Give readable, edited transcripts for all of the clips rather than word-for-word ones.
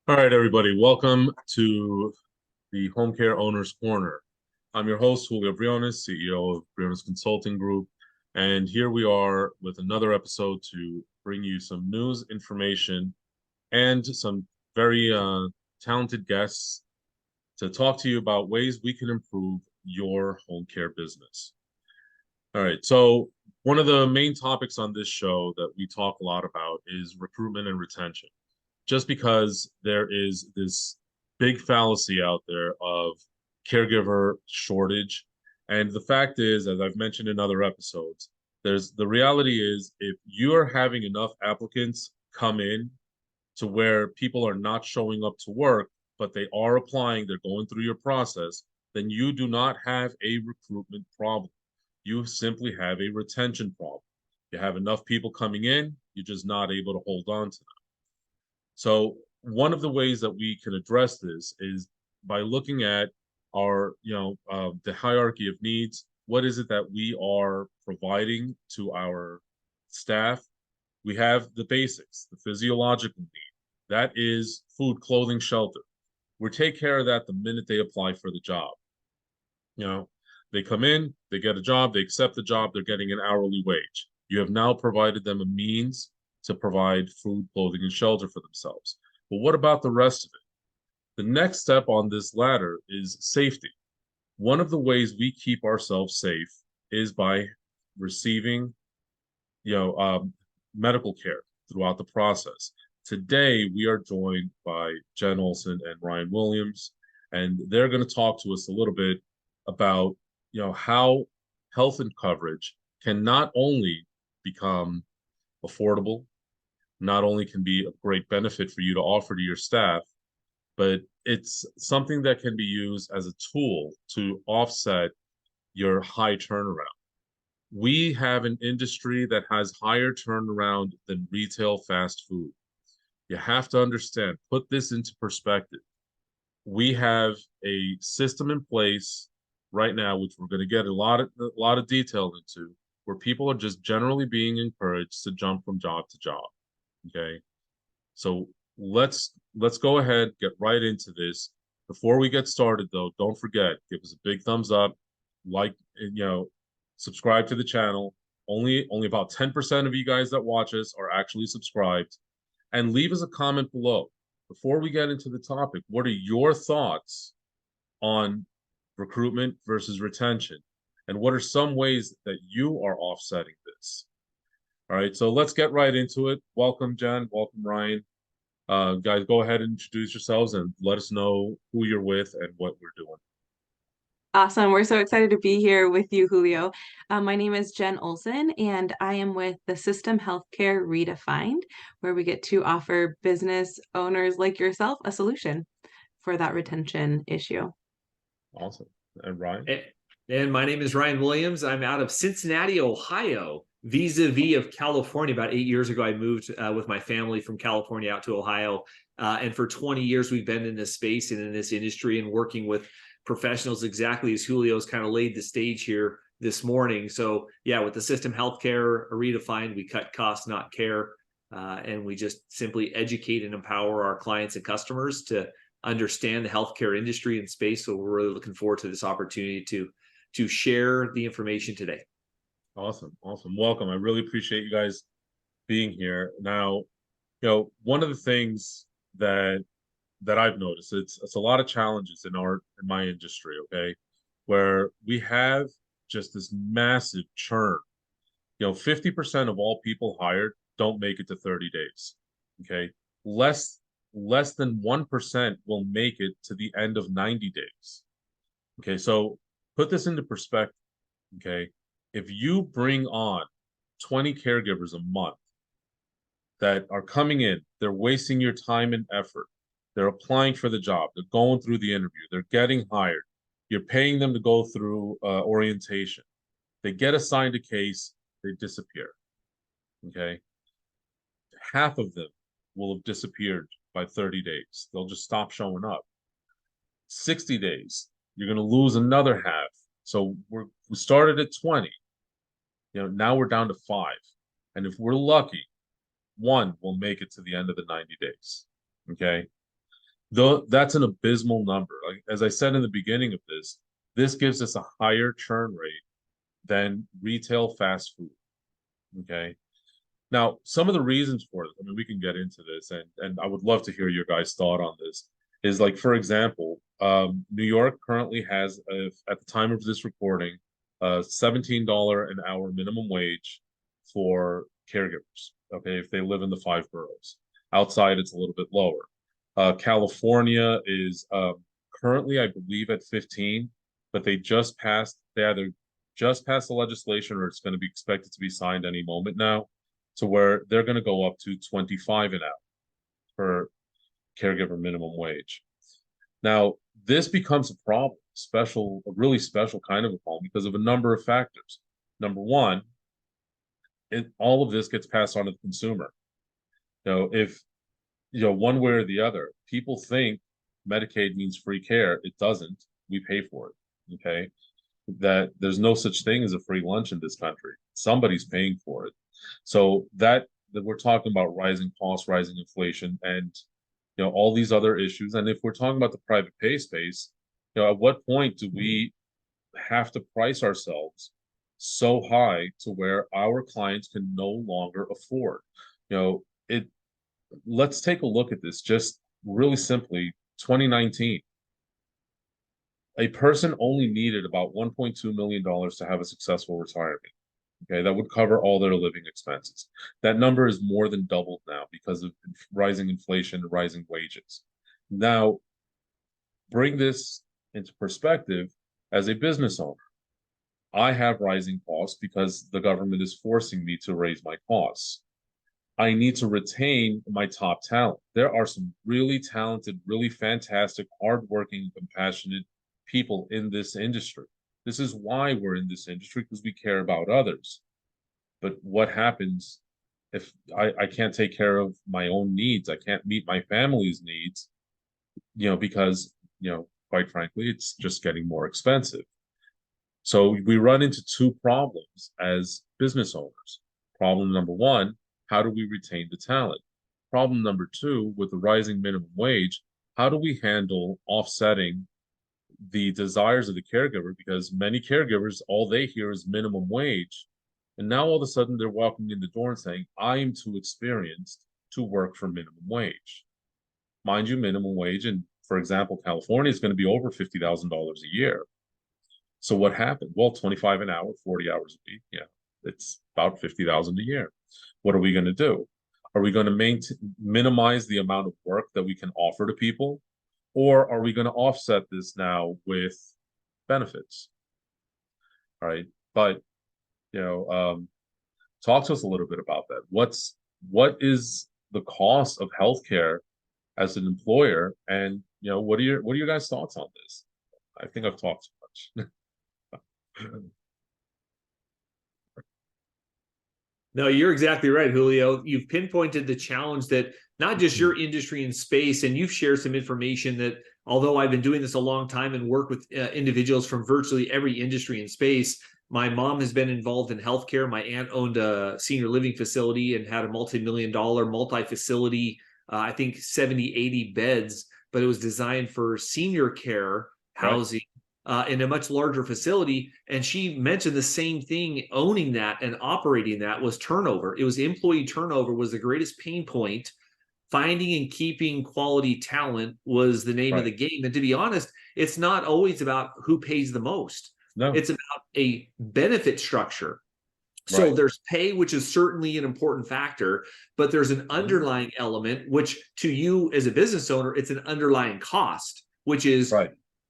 All right, everybody, welcome to the Homecare Owners Corner. I'm your host, Julio Briones, CEO of Briones Consulting Group, and here we are with another episode to bring you some news, information, and some very talented guests to talk to you about ways we can improve your home care business. All right, so one of the main topics on this show that we talk a lot about is recruitment and retention, just because there is this big fallacy out there of caregiver shortage. And the fact is, as I've mentioned in other episodes, the reality is if you are having enough applicants come in to where people are not showing up to work, but they are applying, they're going through your process, then you do not have a recruitment problem. You simply have a retention problem. You have enough people coming in, you're just not able to hold on to them. So one of the ways that we can address this is by looking at our, the hierarchy of needs. What is it that we are providing to our staff? We have the basics, the physiological need. That is food, clothing, shelter. We take care of that the minute they apply for the job. You know, they come in, they get a job, they accept the job, they're getting an hourly wage. You have now provided them a means to provide food, clothing, and shelter for themselves. But what about the rest of it? The next step on this ladder is safety. One of the ways we keep ourselves safe is by receiving, medical care throughout the process. Today, we are joined by Jen Olson and Ryan Williams, and they're going to talk to us a little bit about, how health and coverage can not only become affordable, not only can be a great benefit for you to offer to your staff, but it's something that can be used as a tool to offset your high turnaround. We have an industry that has higher turnaround than retail fast food. You have to understand, put this into perspective. We have a system in place right now, which we're going to get a lot of detail into, where people are just generally being encouraged to jump from job to job. Okay, so let's go ahead, get right into this. Before we get started, though, don't forget, give us a big thumbs up, like, subscribe to the channel. Only about 10% of you guys that watch us are actually subscribed, and leave us a comment below. Before we get into the topic, what are your thoughts on recruitment versus retention? And what are some ways that you are offsetting this? All right, so let's get right into it. Welcome, Jen. Welcome, Ryan. Guys, go ahead and introduce yourselves and let us know who you're with and what we're doing. Awesome. We're so excited to be here with you, Julio. My name is Jen Olson, and I am with the System Healthcare Redefined, where we get to offer business owners like yourself a solution for that retention issue. Awesome. And Ryan? And my name is Ryan Williams. I'm out of Cincinnati, Ohio, vis-a-vis of California. About 8 years ago, I moved with my family from California out to Ohio. And for 20 years, we've been in this space and in this industry and working with professionals, exactly as Julio's kind of laid the stage here this morning. So yeah, with the System Healthcare Redefined, we cut costs, not care. And we just simply educate and empower our clients and customers to understand the healthcare industry and space. So we're really looking forward to this opportunity to share the information today. Awesome. Welcome. I really appreciate you guys being here. Now, one of the things that I've noticed, it's a lot of challenges in my industry, okay, where we have just this massive churn. 50% of all people hired don't make it to 30 days. Okay. Less than 1% will make it to the end of 90 days. Okay, so put this into perspective. Okay, if you bring on 20 caregivers a month that are coming in, they're wasting your time and effort. They're applying for the job. They're going through the interview. They're getting hired. You're paying them to go through orientation. They get assigned a case. They disappear. Okay, half of them will have disappeared by 30 days. They'll just stop showing up. 60 days, you're going to lose another half. So we started at 20. Now we're down to 5. And if we're lucky, 1 will make it to the end of the 90 days. Okay. Though that's an abysmal number. Like as I said in the beginning of this gives us a higher churn rate than retail fast food. Okay. Now, some of the reasons for it, I mean, we can get into this, and I would love to hear your guys' thought on this. Is like, for example, New York currently has, at the time of this recording, $17 an hour minimum wage for caregivers. Okay, if they live in the five boroughs. Outside, it's a little bit lower. California is currently, I believe, at 15, but they either just passed the legislation or it's going to be expected to be signed any moment now, to where they're going to go up to 25 an hour for caregiver minimum wage. Now, this becomes a problem, a really special kind of a problem because of a number of factors. Number one, all of this gets passed on to the consumer. If one way or the other, people think Medicaid means free care. It doesn't. We pay for it. Okay. That there's no such thing as a free lunch in this country. Somebody's paying for it. So that we're talking about rising costs, rising inflation, and all these other issues. And if we're talking about the private pay space, at what point do we have to price ourselves so high to where our clients can no longer afford? It let's take a look at this just really simply. 2019, a person only needed about $1.2 million to have a successful retirement. Okay, that would cover all their living expenses. That number is more than doubled now because of rising inflation, rising wages. Now, bring this into perspective as a business owner. I have rising costs because the government is forcing me to raise my costs. I need to retain my top talent. There are some really talented, really fantastic, hardworking, compassionate people in this industry. This is why we're in this industry, because we care about others. But what happens if I can't take care of my own needs? I can't meet my family's needs, because, quite frankly, it's just getting more expensive. So we run into two problems as business owners. Problem number one, how do we retain the talent? Problem number two, with the rising minimum wage, how do we handle offsetting the desires of the caregiver? Because many caregivers, all they hear is minimum wage. And now all of a sudden they're walking in the door and saying, I'm too experienced to work for minimum wage. Mind you, minimum wage in, for example, California is going to be over $50,000 a year. So what happened? Well, 25 an hour, 40 hours a week. Yeah, it's about 50,000 a year. What are we going to do? Are we going to minimize the amount of work that we can offer to people? Or are we going to offset this now with benefits? All right. But, talk to us a little bit about that. What is the cost of healthcare as an employer? And, what are your guys' thoughts on this? I think I've talked too much. No, you're exactly right, Julio. You've pinpointed the challenge that not just your industry and space, and you've shared some information that, although I've been doing this a long time and work with individuals from virtually every industry and space, my mom has been involved in healthcare. My aunt owned a senior living facility and had a multi-million-dollar multi-facility, I think 70, 80 beds, but it was designed for senior care housing. In a much larger facility. And she mentioned the same thing. Owning that and operating that was turnover. It was employee turnover was the greatest pain point. Finding and keeping quality talent was the name of the game. And to be honest, it's not always about who pays the most. No. It's about a benefit structure. So there's pay, which is certainly an important factor, but there's an underlying element, which to you as a business owner, it's an underlying cost, which is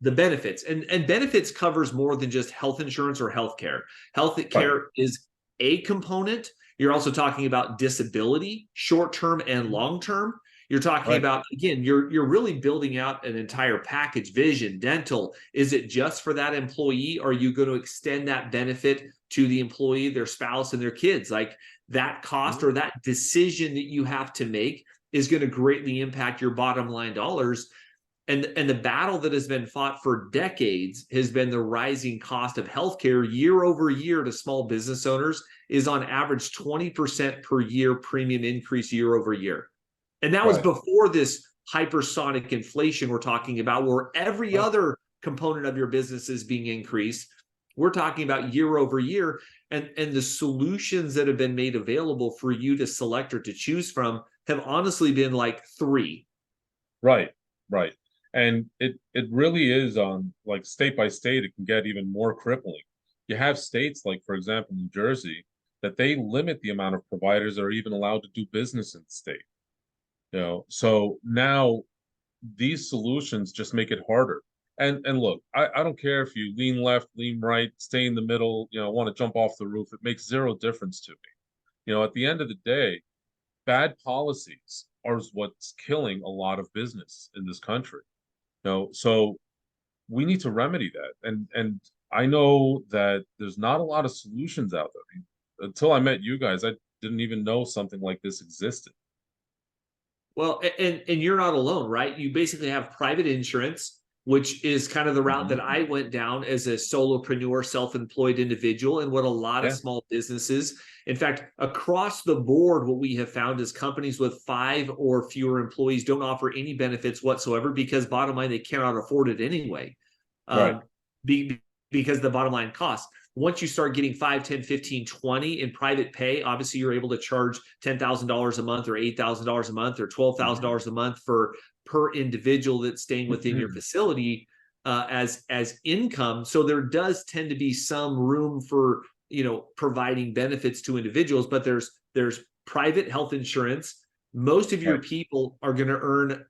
the benefits. And benefits covers more than just health insurance or health care. Health care is a component. You're also talking about disability, short-term and long-term. You're talking about, again, you're really building out an entire package, vision, dental. Is it just for that employee? Or are you going to extend that benefit to the employee, their spouse, and their kids? Like that cost or that decision that you have to make is going to greatly impact your bottom line dollars. And the battle that has been fought for decades has been the rising cost of healthcare year over year to small business owners is on average 20% per year premium increase year over year. And that was before this hypersonic inflation we're talking about, where every other component of your business is being increased. We're talking about year over year, and the solutions that have been made available for you to select or to choose from have honestly been like three. Right, right. And it really is on like state by state, it can get even more crippling. You have states like, for example, New Jersey, that they limit the amount of providers that are even allowed to do business in the state. So now these solutions just make it harder. And look, I don't care if you lean left, lean right, stay in the middle, want to jump off the roof. It makes zero difference to me. At the end of the day, bad policies are what's killing a lot of business in this country. So we need to remedy that. And I know that there's not a lot of solutions out there. I mean, until I met you guys, I didn't even know something like this existed. Well, and you're not alone, right? You basically have private insurance, which is kind of the route that I went down as a solopreneur, self-employed individual, and what a lot of small businesses, in fact, across the board, what we have found is companies with 5 or fewer employees don't offer any benefits whatsoever, because bottom line, they cannot afford it anyway. Right. Because the bottom line costs. Once you start getting 5, 10, 15, 20 in private pay, obviously you're able to charge $10,000 a month or $8,000 a month or $12,000 a month per individual that's staying within your facility as income. So there does tend to be some room for providing benefits to individuals, but there's private health insurance. Most of your people are going to earn,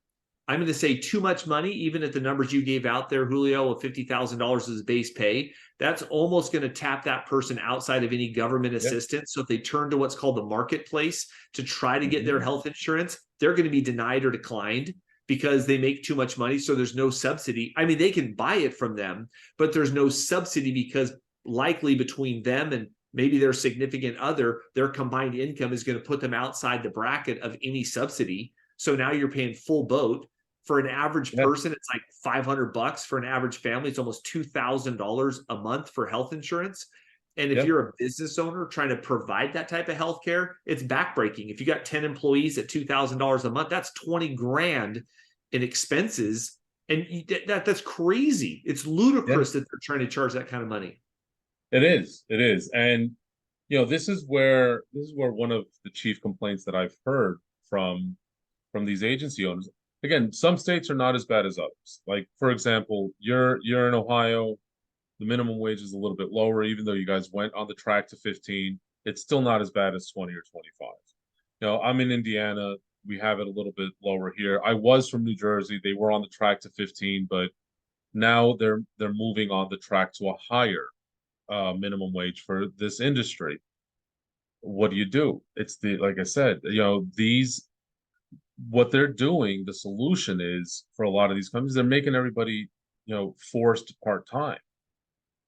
I'm going to say, too much money, even at the numbers you gave out there, Julio, of $50,000 as base pay. That's almost going to tap that person outside of any government assistance. So if they turn to what's called the marketplace to try to get their health insurance, they're going to be denied or declined because they make too much money. So there's no subsidy. I mean, they can buy it from them, but there's no subsidy because likely between them and maybe their significant other, their combined income is going to put them outside the bracket of any subsidy. So now you're paying full boat. For an average person, it's like $500. For an average family, it's almost $2,000 a month for health insurance. And if you're a business owner trying to provide that type of health care, it's backbreaking. If you got 10 employees at $2,000 a month, that's 20 grand in expenses. And that's crazy. It's ludicrous that they're trying to charge that kind of money. It is. It is. And this is where one of the chief complaints that I've heard from these agency owners. Again, some states are not as bad as others. Like, for example, you're in Ohio, the minimum wage is a little bit lower, even though you guys went on the track to 15. It's still not as bad as 20 or 25. I'm in Indiana. We have it a little bit lower here. I was from New Jersey. They were on the track to 15, but now they're moving on the track to a higher minimum wage for this industry. What do? It's like I said, what they're doing, the solution is for a lot of these companies, they're making everybody, forced part-time.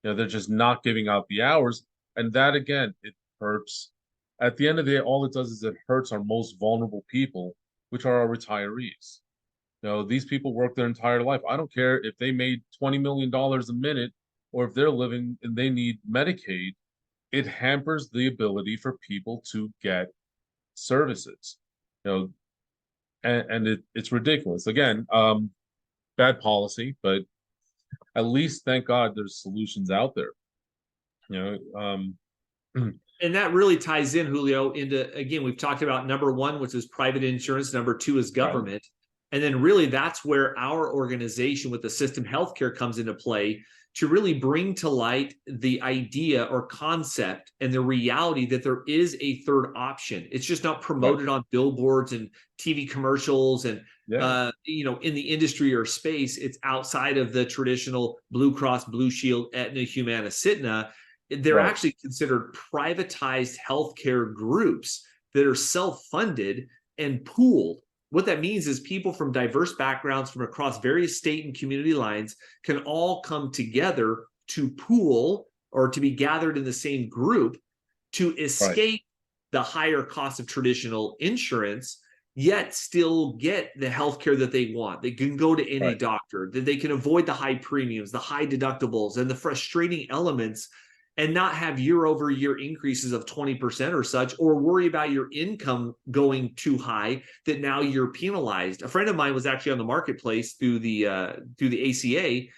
They're just not giving out the hours. And that, again, it hurts. At the end of the day, all it does is it hurts our most vulnerable people, which are our retirees. These people work their entire life. I don't care if they made $20 million a minute or if they're living and they need Medicaid. It hampers the ability for people to get services. And it's ridiculous. Again, bad policy, but at least, thank God, there's solutions out there. And that really ties in, Julio, into, again, we've talked about number one, which is private insurance. Number two is government. And then really that's where our organization with the System Healthcare comes into play, to really bring to light the idea or concept and the reality that there is a third option. It's just not promoted on billboards and TV commercials and, in the industry or space. It's outside of the traditional Blue Cross, Blue Shield, Aetna, Humana, Cigna. They're actually considered privatized healthcare groups that are self-funded and pooled. What that means is people from diverse backgrounds from across various state and community lines can all come together to pool or to be gathered in the same group to escape the higher cost of traditional insurance, yet still get the healthcare that they want. They can go to any doctor, that they can avoid the high premiums, the high deductibles, and the frustrating elements and not have year over year increases of 20% or such, or worry about your income going too high that now you're penalized. A friend of mine was actually on the marketplace through the ACA,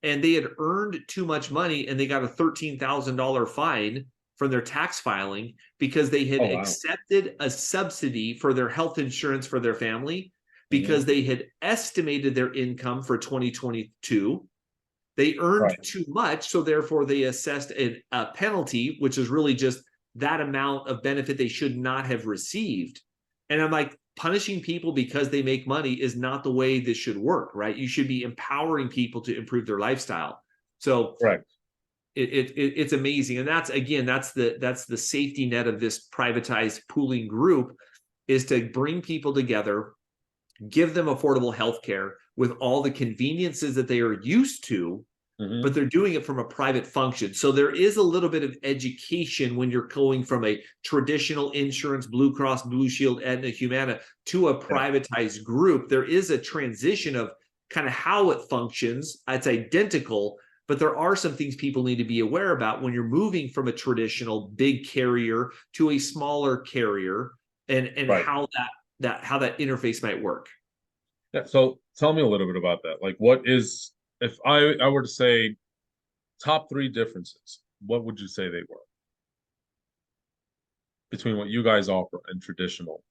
and they had earned too much money and they got a $13,000 fine from their tax filing because they had accepted a subsidy for their health insurance for their family because they had estimated their income for 2022. They earned too much, so therefore they assessed a penalty, which is really just that amount of benefit they should not have received. And I'm like, punishing people because they make money is not the way this should work, right? You should be empowering people to improve their lifestyle. So it's amazing. And that's the safety net of this privatized pooling group, is to bring people together, give them affordable healthcare with all the conveniences that they are used to, but they're doing it from a private function. So there is a little bit of education when you're going from a traditional insurance, Blue Cross, Blue Shield, Aetna, Humana, to a privatized group. There is a transition of kind of how it functions. It's identical, but there are some things people need to be aware about when you're moving from a traditional big carrier to a smaller carrier, and how that interface might work. Yeah. So tell me a little bit about that. Like, what is, if I were to say top 3 differences, what would you say they were between what you guys offer and traditional?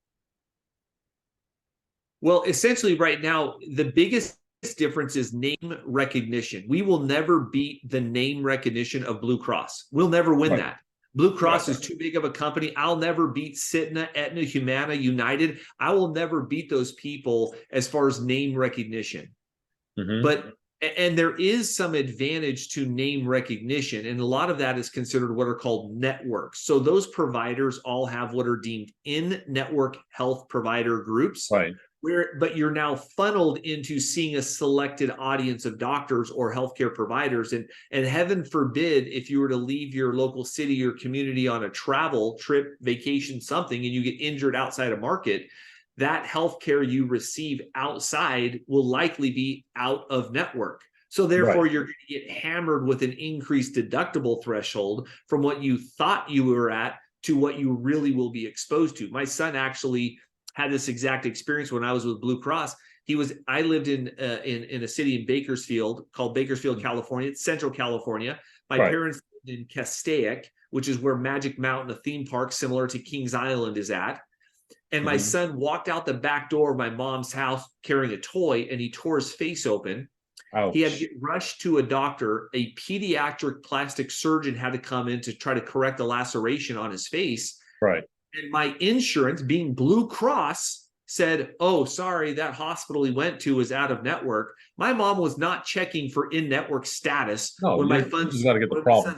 Well, essentially right now, the biggest difference is name recognition. We will never beat the name recognition of Blue Cross. We'll never win that. Blue Cross is too big of a company. I'll never beat Cigna, Aetna, Humana, United. I will never beat those people as far as name recognition. And there is some advantage to name recognition, and a lot of that is considered what are called networks. So those providers all have what are deemed in-network health provider groups, but you're now funneled into seeing a selected audience of doctors or healthcare providers. And heaven forbid, if you were to leave your local city or community on a travel trip, vacation, something, and you get injured outside a market, that healthcare you receive outside will likely be out of network. So therefore, you're going to get hammered with an increased deductible threshold from what you thought you were at to what you really will be exposed to. My son actually had this exact experience when I was with Blue Cross. I lived in a city in Bakersfield called Bakersfield, California. It's Central California. My parents lived in Castaic, which is where Magic Mountain, a theme park similar to Kings Island, is at. And my son walked out the back door of my mom's house carrying a toy, and he tore his face open. Ouch. He had to get rushed to a doctor. A pediatric plastic surgeon had to come in to try to correct a laceration on his face. And my insurance, being Blue Cross, said, "Oh, sorry, that hospital he went to was out of network." My mom was not checking for in-network status when my son's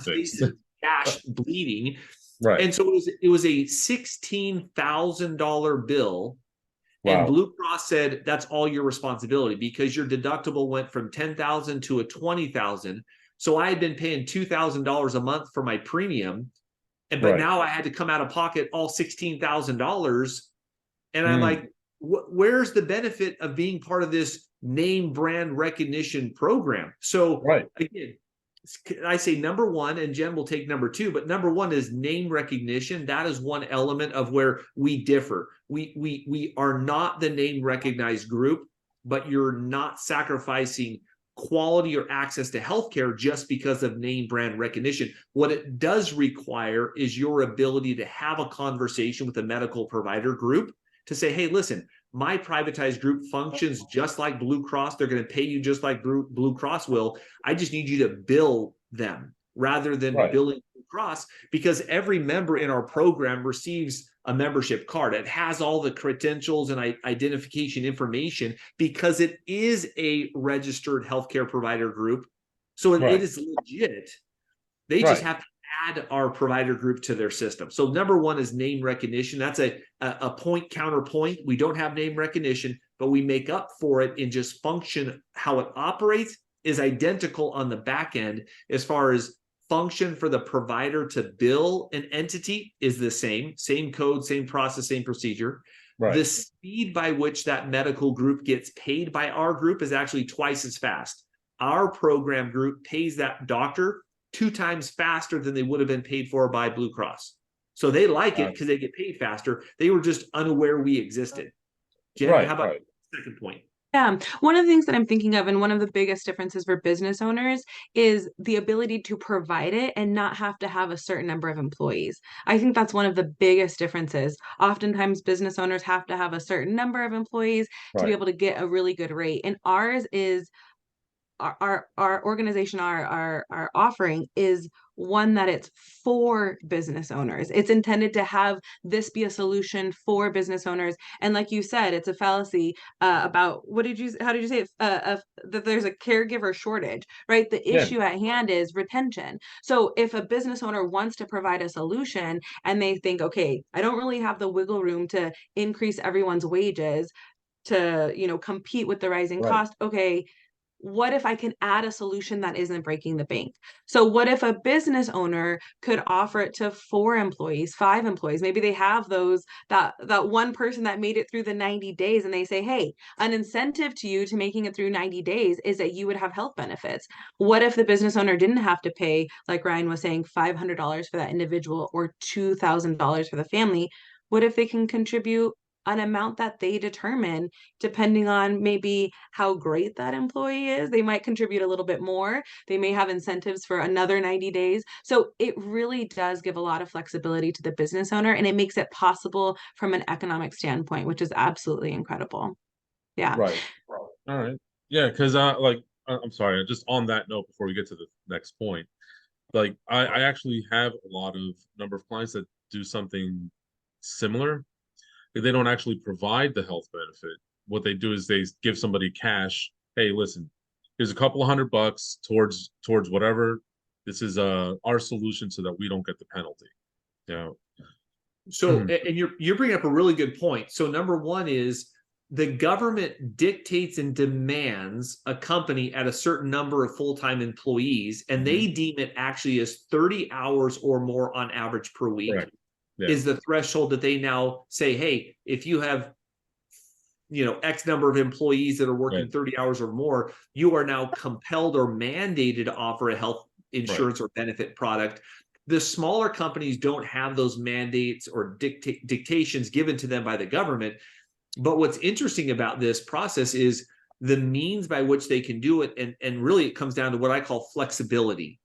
face is gashed, bleeding. And so it was a $16,000 bill. And Blue Cross said, that's all your responsibility because your deductible went from $10,000 to a $20,000. So I had been paying $2,000 a month for my premium. But now I had to come out of pocket all $16,000. And I'm like, where's the benefit of being part of this name brand recognition program? So again, I say number one, and Jen will take number 2, but number 1 is name recognition. That is one element of where we differ. We are not the name recognized group, but you're not sacrificing quality or access to healthcare just because of name brand recognition. What it does require is your ability to have a conversation with a medical provider group to say, hey, listen, my privatized group functions just like Blue Cross. They're going to pay you just like Blue Cross will. I just need you to bill them rather than billing Blue Cross, because every member in our program receives a membership card. It has all the credentials and identification information because it is a registered healthcare provider group. So it is legit. They just have to add our provider group to their system. So number 1 is name recognition. That's a point counterpoint. We don't have name recognition, but we make up for it in just function. How it operates is identical on the back end. As far as function for the provider to bill an entity is the same code, same process, same procedure. The speed by which that medical group gets paid by our group is actually twice as fast. Our program group pays that doctor 2 times faster than they would have been paid for by Blue Cross. So they like it because they get paid faster. They were just unaware we existed. Jen, Right, how about right. the second point? Yeah, one of the things that I'm thinking of, and one of the biggest differences for business owners, is the ability to provide it and not have to have a certain number of employees. I think that's one of the biggest differences. Oftentimes, business owners have to have a certain number of employees to be Right. able to get a really good rate. And ours is our organization, our offering is one that it's for business owners. It's intended to have this be a solution for business owners. And like you said, it's a fallacy about how did you say it? That there's a caregiver shortage, right? The Yeah. issue at hand is retention. So if a business owner wants to provide a solution and they think, okay, I don't really have the wiggle room to increase everyone's wages to, compete with the rising Right. cost, okay, what if I can add a solution that isn't breaking the bank? So what if a business owner could offer it to 4 employees, 5 employees? Maybe they have that one person that made it through the 90 days and they say, "Hey, an incentive to you to making it through 90 days is that you would have health benefits." What if the business owner didn't have to pay, like Ryan was saying, $500 for that individual or $2,000 for the family? What if they can contribute an amount that they determine depending on maybe how great that employee is? They might contribute a little bit more. They may have incentives for another 90 days. So it really does give a lot of flexibility to the business owner, and it makes it possible from an economic standpoint, which is absolutely incredible. Yeah. Right. All right. Yeah, because I'm sorry, just on that note before we get to the next point, like I actually have a lot of number of clients that do something similar. They don't actually provide the health benefit. What they do is they give somebody cash. Hey, listen, here's a couple of $100 towards whatever. This is our solution so that we don't get the penalty. Yeah. So, and you're bringing up a really good point. So, number one is the government dictates and demands a company at a certain number of full-time employees, and they deem it actually as 30 hours or more on average per week. Correct. Yeah. Is the threshold that they now say, hey, if you have X number of employees that are working 30 hours or more, you are now compelled or mandated to offer a health insurance or benefit product. The smaller companies don't have those mandates or dictations given to them by the government. But what's interesting about this process is the means by which they can do it. And really, it comes down to what I call flexibility.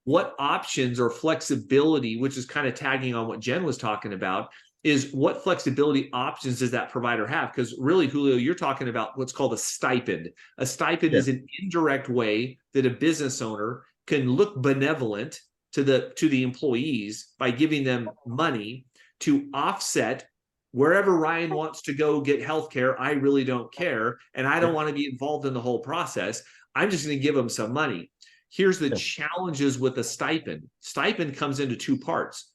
What options or flexibility, which is kind of tagging on what Jen was talking about, is what flexibility options does that provider have? Because really, Julio, you're talking about what's called a stipend. A stipend is an indirect way that a business owner can look benevolent to the employees by giving them money to offset wherever Ryan wants to go get healthcare. I really don't care, and I don't want to be involved in the whole process. I'm just going to give them some money. Here's the challenges with a stipend. Stipend comes into 2 parts.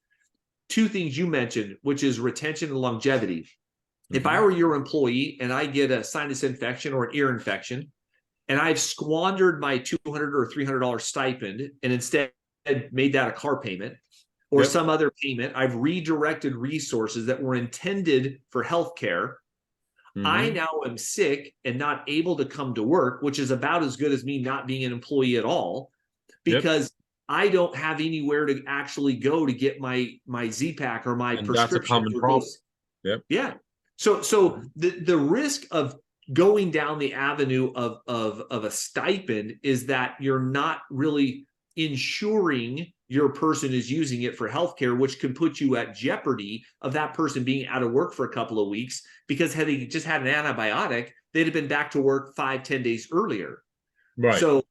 2 things you mentioned, which is retention and longevity. If I were your employee and I get a sinus infection or an ear infection, and I've squandered my $200 or $300 stipend and instead made that a car payment or some other payment, I've redirected resources that were intended for healthcare. I now am sick and not able to come to work, which is about as good as me not being an employee at all, because I don't have anywhere to actually go to get my Z-Pak or my prescription. That's a common problem. Yeah. So the risk of going down the avenue of a stipend is that you're not really ensuring your person is using it for healthcare, which can put you at jeopardy of that person being out of work for a couple of weeks, because had they just had an antibiotic, they'd have been back to work 5-10 days earlier. Right. So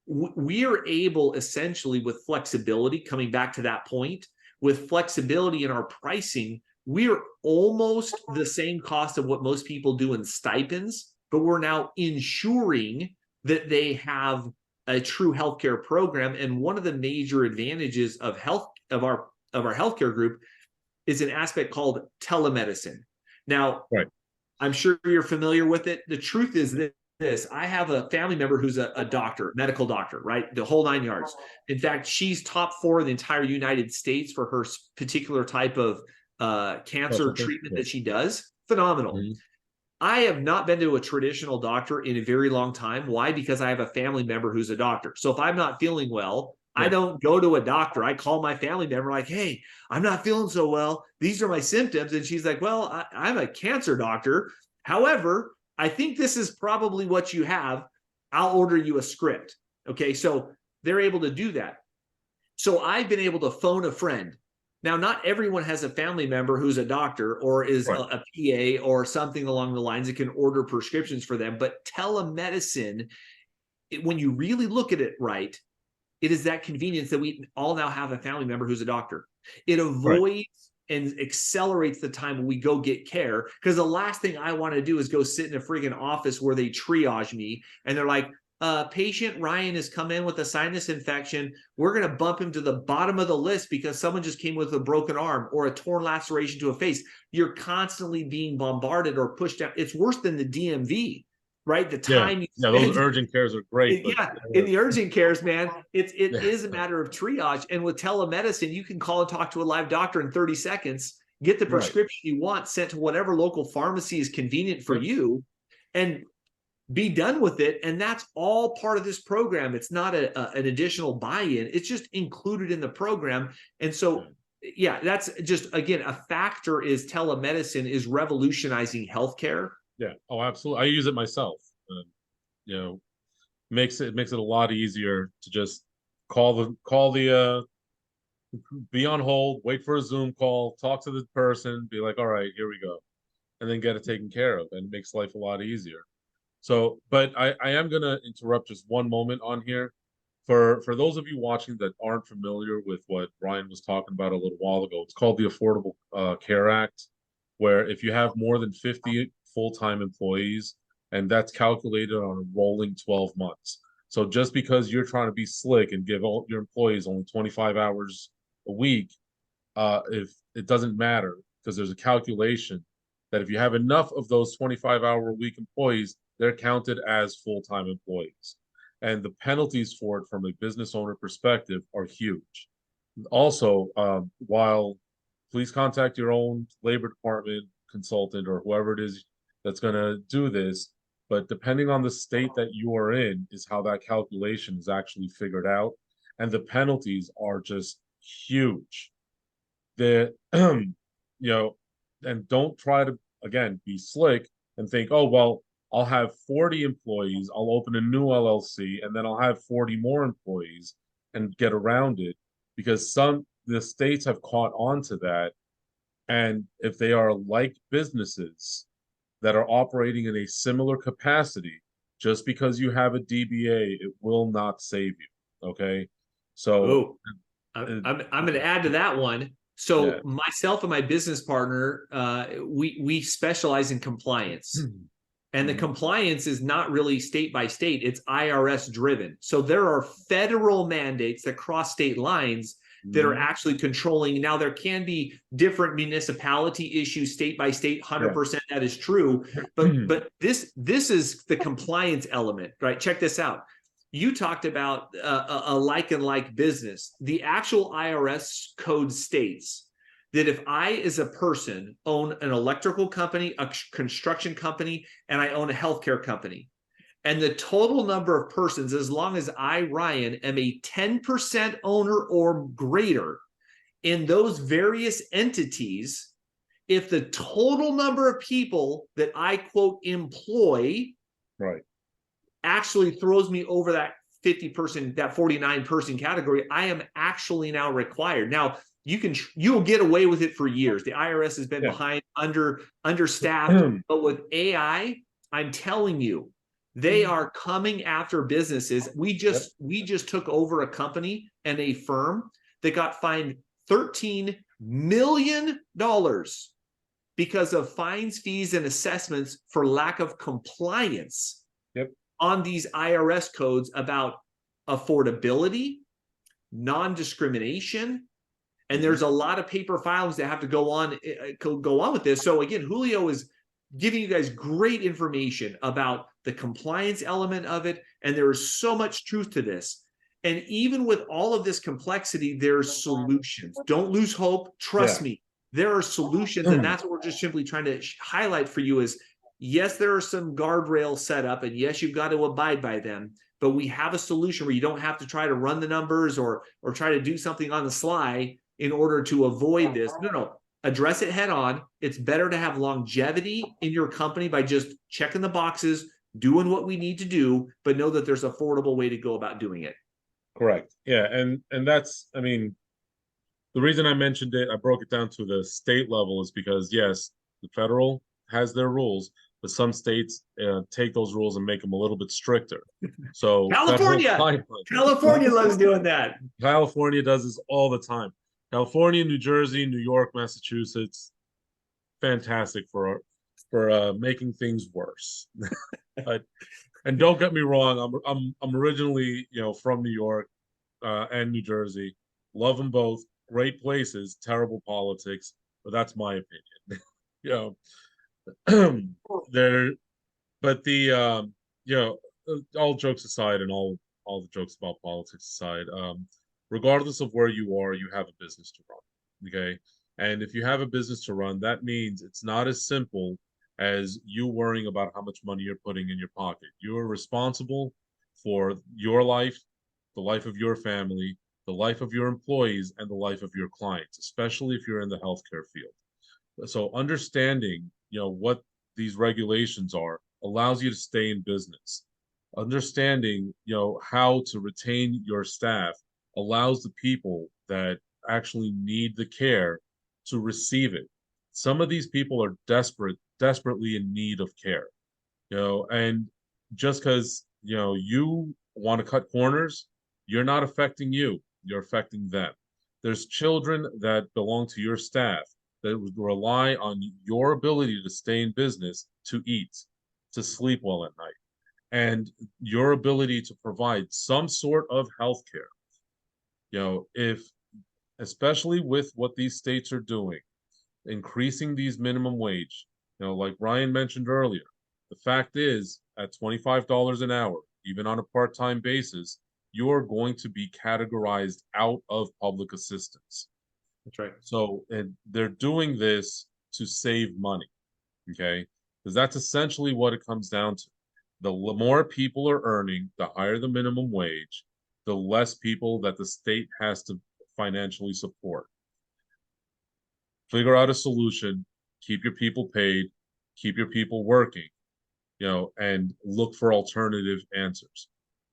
we are able, essentially, with flexibility, coming back to that point, with flexibility in our pricing, we're almost the same cost of what most people do in stipends, but we're now ensuring that they have a true healthcare program. And one of the major advantages of our healthcare group is an aspect called telemedicine. Now, I'm sure you're familiar with it. The truth is this: I have a family member who's a doctor, medical doctor, right? The whole 9 yards. In fact, she's top 4 in the entire United States for her particular type of cancer treatment that she does. Phenomenal. I have not been to a traditional doctor in a very long time. Why? Because I have a family member who's a doctor. So if I'm not feeling well, I don't go to a doctor. I call my family member like, hey, I'm not feeling so well. These are my symptoms. And she's like, well, I'm a cancer doctor. However, I think this is probably what you have. I'll order you a script. Okay. So they're able to do that. So I've been able to phone a friend. Now, not everyone has a family member who's a doctor or is a PA or something along the lines that can order prescriptions for them. But telemedicine, when you really look at it right, it is that convenience that we all now have a family member who's a doctor. It avoids and accelerates the time when we go get care, because the last thing I want to do is go sit in a freaking office where they triage me and they're like, patient Ryan has come in with a sinus infection. We're going to bump him to the bottom of the list because someone just came with a broken arm or a torn laceration to a face. You're constantly being bombarded or pushed down. It's worse than the DMV, right? The time you spend, those urgent cares are great. In the urgent cares, man, it is a matter of triage. And with telemedicine, you can call and talk to a live doctor in 30 seconds, get the prescription you want sent to whatever local pharmacy is convenient for you, and be done with it. And that's all part of this program. It's not an additional buy-in. It's just included in the program. And so, that's just, again, a factor is telemedicine is revolutionizing healthcare. Yeah. Oh, absolutely. I use it myself. Makes it a lot easier to just call the be on hold, wait for a Zoom call, talk to the person, be like, all right, here we go, and then get it taken care of. And it makes life a lot easier. So, but I am gonna interrupt just one moment on here. For those of you watching that aren't familiar with what Ryan was talking about a little while ago, it's called the Affordable Care Act, where if you have more than 50 full-time employees, and that's calculated on a rolling 12 months. So just because you're trying to be slick and give all your employees only 25 hours a week, if it doesn't matter, because there's a calculation that if you have enough of those 25-hour-a-week employees, they're counted as full-time employees. And the penalties for it from a business owner perspective are huge. Also, while please contact your own labor department consultant or whoever it is that's going to do this, but depending on the state that you are in is how that calculation is actually figured out. And the penalties are just huge. And don't try to, again, be slick and think, oh, well, I'll have 40 employees, I'll open a new LLC, and then I'll have 40 more employees and get around it, because the states have caught on to that. And if they are like businesses that are operating in a similar capacity, just because you have a DBA, it will not save you. Okay. So I'm going to add to that one. So myself and my business partner, we specialize in compliance. And the compliance is not really state by state, it's IRS driven. So there are federal mandates that cross state lines that are actually controlling. Now, there can be different municipality issues state by state, 100% that is true. But this is the compliance element, right? Check this out. You talked about a like business. The actual IRS code states that if I, as a person, own an electrical company, a construction company, and I own a healthcare company, and the total number of persons, as long as I, Ryan, am a 10% owner or greater in those various entities, if the total number of people that I, quote, employ actually throws me over that 50-person, that 49-person category, I am actually now required. Now, you'll get away with it for years. The IRS has been behind, understaffed, but with AI, I'm telling you, they are coming after businesses. We just took over a company and a firm that got fined $13 million because of fines, fees, and assessments for lack of compliance on these IRS codes about affordability, non-discrimination. And there's a lot of paper filings that have to go on with this. So again, Julio is giving you guys great information about the compliance element of it. And there is so much truth to this. And even with all of this complexity, there's solutions. Don't lose hope. Trust me, there are solutions. And that's what we're just simply trying to highlight for you is, yes, there are some guardrails set up, and yes, you've got to abide by them. but we have a solution where you don't have to try to run the numbers or try to do something on the sly in order to avoid this. No, address it head on. It's better to have longevity in your company by just checking the boxes, doing what we need to do, but know that there's an affordable way to go about doing it. Correct. Yeah, and that's, I mean, the reason I mentioned it, I broke it down to the state level is because yes, the federal has their rules, but some states take those rules and make them a little bit stricter. So California loves doing that. California does this all the time. California, New Jersey, New York, Massachusetts, fantastic for making things worse. But, and don't get me wrong, I'm originally from New York and New Jersey. Love them both. Great places, terrible politics, but that's my opinion. There, but the all jokes aside and all the jokes about politics aside, regardless of where you are, you have a business to run. Okay. And if you have a business to run, that means it's not as simple as you worrying about how much money you're putting in your pocket. You are responsible for your life, the life of your family, the life of your employees, and the life of your clients, especially if you're in the healthcare field. So understanding, what these regulations are allows you to stay in business. Understanding, how to retain your staff allows the people that actually need the care to receive it. Some of these people are desperately in need of care, and just because, you want to cut corners, you're not affecting you, you're affecting them. There's children that belong to your staff that rely on your ability to stay in business, to eat, to sleep well at night, and your ability to provide some sort of health care. If, especially with what these states are doing, increasing these minimum wage, like Ryan mentioned earlier, the fact is at $25 an hour, even on a part-time basis, you're going to be categorized out of public assistance. That's right. So, and they're doing this to save money, okay? Because that's essentially what it comes down to. The more people are earning, the higher the minimum wage, the less people that the state has to financially support. Figure out a solution, keep your people paid, keep your people working, and look for alternative answers.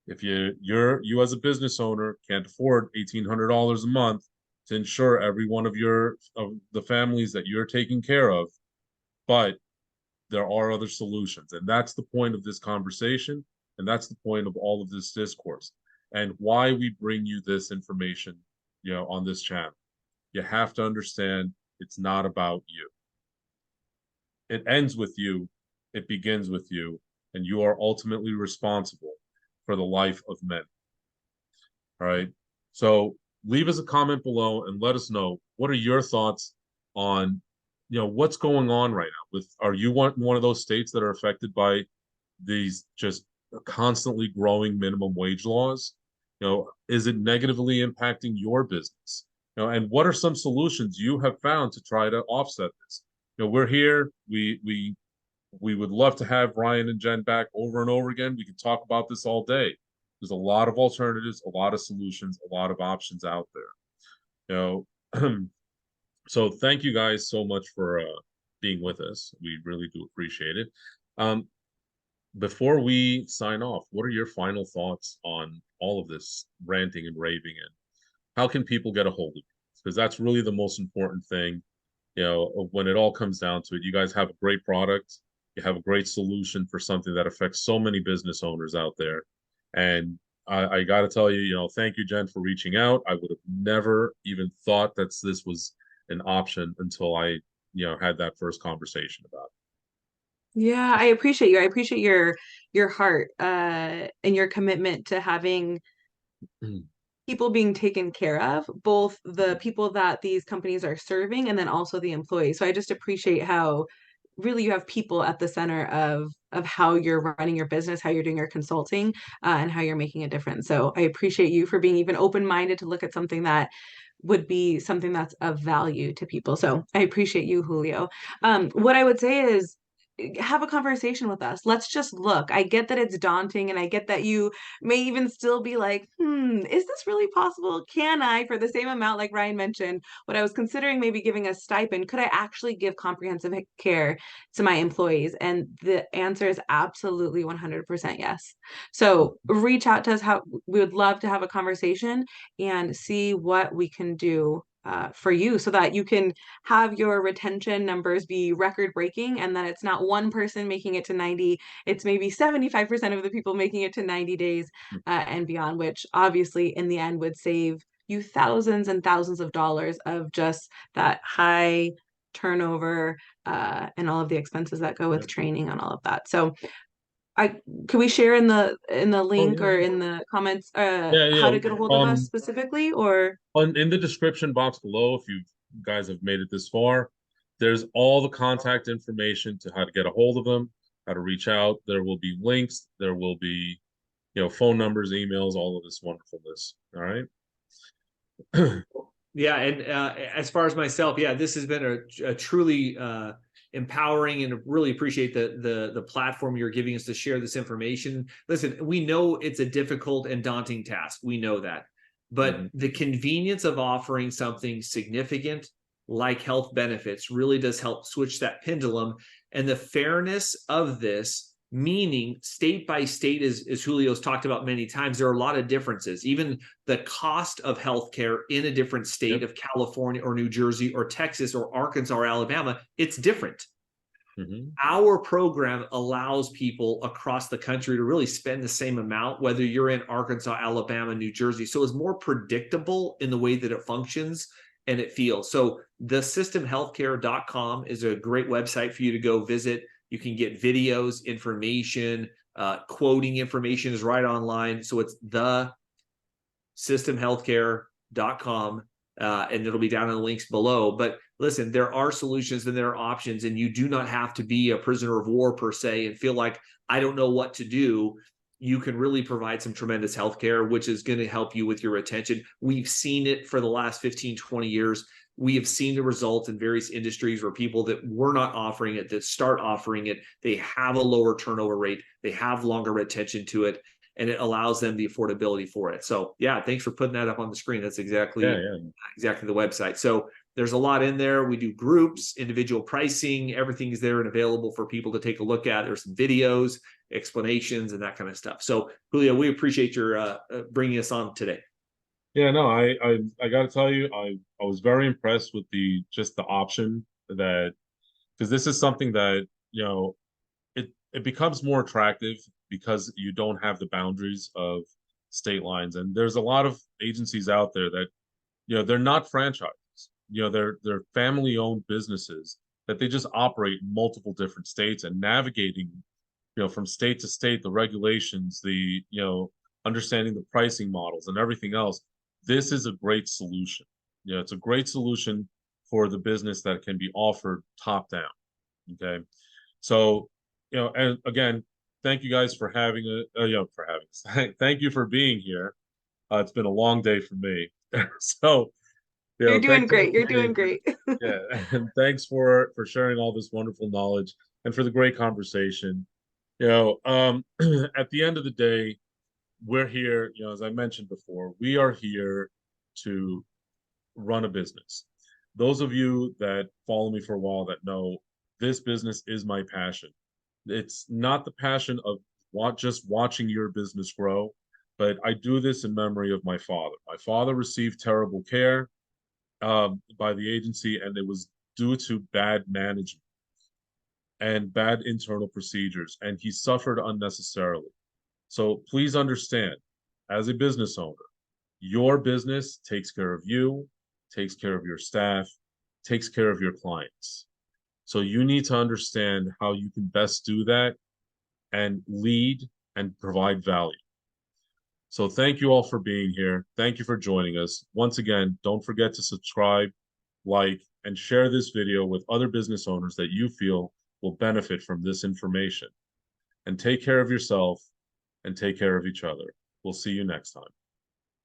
If you as a business owner can't afford $1,800 a month to insure every one of the families that you're taking care of, but there are other solutions. And that's the point of this conversation, and that's the point of all of this discourse, and why we bring you this information, on this channel. You have to understand it's not about you. It ends with you, it begins with you, and you are ultimately responsible for the life of men. All right. So leave us a comment below and let us know, what are your thoughts on, what's going on right now are you one of those states that are affected by these just constantly growing minimum wage laws? Is it negatively impacting your business? And what are some solutions you have found to try to offset this? We're here. We would love to have Ryan and Jen back over and over again. We could talk about this all day. There's a lot of alternatives, a lot of solutions, a lot of options out there. So thank you guys so much for being with us. We really do appreciate it. Before we sign off, what are your final thoughts on all of this ranting and raving, and how can people get a hold of you? Because that's really the most important thing. When it all comes down to it, you guys have a great product. You have a great solution for something that affects so many business owners out there. And I got to tell you, thank you, Jen, for reaching out. I would have never even thought that this was an option until I, had that first conversation about it. Yeah, I appreciate you. I appreciate your heart and your commitment to having people being taken care of, both the people that these companies are serving and then also the employees. So I just appreciate how really you have people at the center of how you're running your business, how you're doing your consulting, and how you're making a difference. So I appreciate you for being even open-minded to look at something that would be something that's of value to people. So I appreciate you, Julio. What I would say is, have a conversation with us. Let's just look. I get that it's daunting, and I get that you may even still be like, is this really possible? Can I, for the same amount, like Ryan mentioned, what I was considering maybe giving a stipend, could I actually give comprehensive care to my employees? And the answer is absolutely 100% yes. So reach out to us. We would love to have a conversation and see what we can do for you, so that you can have your retention numbers be record breaking, and that it's not one person making it to 90, it's maybe 75% of the people making it to 90 days and beyond, which obviously in the end would save you thousands and thousands of dollars of just that high turnover and all of the expenses that go with training on all of that. So could we share in the link or in the comments how to get a hold of us specifically, or in the description box below, if you guys have made it this far, there's all the contact information to how to get a hold of them, how to reach out. There will be links, there will be, phone numbers, emails, all of this wonderfulness. All right. Yeah, and as far as myself, yeah, this has been a truly empowering, and really appreciate the platform you're giving us to share this information. Listen, we know it's a difficult and daunting task. We know that. But the convenience of offering something significant like health benefits really does help switch that pendulum. And the fairness of this, meaning state by state, as Julio's talked about many times, there are a lot of differences. Even the cost of healthcare in a different state of California or New Jersey or Texas or Arkansas or Alabama, it's different. Our program allows people across the country to really spend the same amount, whether you're in Arkansas, Alabama, New Jersey. So it's more predictable in the way that it functions and it feels. So thesystemhealthcare.com is a great website for you to go visit. You can get videos, information, quoting information is right online. So it's thesystemhealthcare.com, and it'll be down in the links below. But listen, there are solutions and there are options, and you do not have to be a prisoner of war per se and feel like I don't know what to do. You can really provide some tremendous healthcare, which is going to help you with your retention. We've seen it for the last 15, 20 years. We have seen the results in various industries where people that were not offering it, that start offering it, they have a lower turnover rate, they have longer retention to it, and it allows them the affordability for it. So yeah, thanks for putting that up on the screen. That's exactly the website. So there's a lot in there. We do groups, individual pricing, everything is there and available for people to take a look at. There's some videos, explanations, and that kind of stuff. So Julio, we appreciate your bringing us on today. Yeah, no, I got to tell you, I was very impressed with the option that, because this is something that, it becomes more attractive because you don't have the boundaries of state lines. And there's a lot of agencies out there that, they're not franchises. They're family-owned businesses that they just operate in multiple different states, and navigating, from state to state, the regulations, the, understanding the pricing models and everything else. This is a great solution. It's a great solution for the business that can be offered top down. Okay. So, and again, thank you guys for having us. Thank you for being here. It's been a long day for me. So, you're doing great. You're doing great. Yeah. And thanks for sharing all this wonderful knowledge and for the great conversation. At the end of the day, we're here, as I mentioned before, we are here to run a business. Those of you that follow me for a while that know this business is my passion. It's not the passion of just watching your business grow, but I do this in memory of my father. My father received terrible care by the agency, and it was due to bad management and bad internal procedures, and he suffered unnecessarily. So please understand, as a business owner, your business takes care of you, takes care of your staff, takes care of your clients. So you need to understand how you can best do that and lead and provide value. So thank you all for being here. Thank you for joining us. Once again, don't forget to subscribe, like, and share this video with other business owners that you feel will benefit from this information. And take care of yourself and take care of each other. We'll see you next time.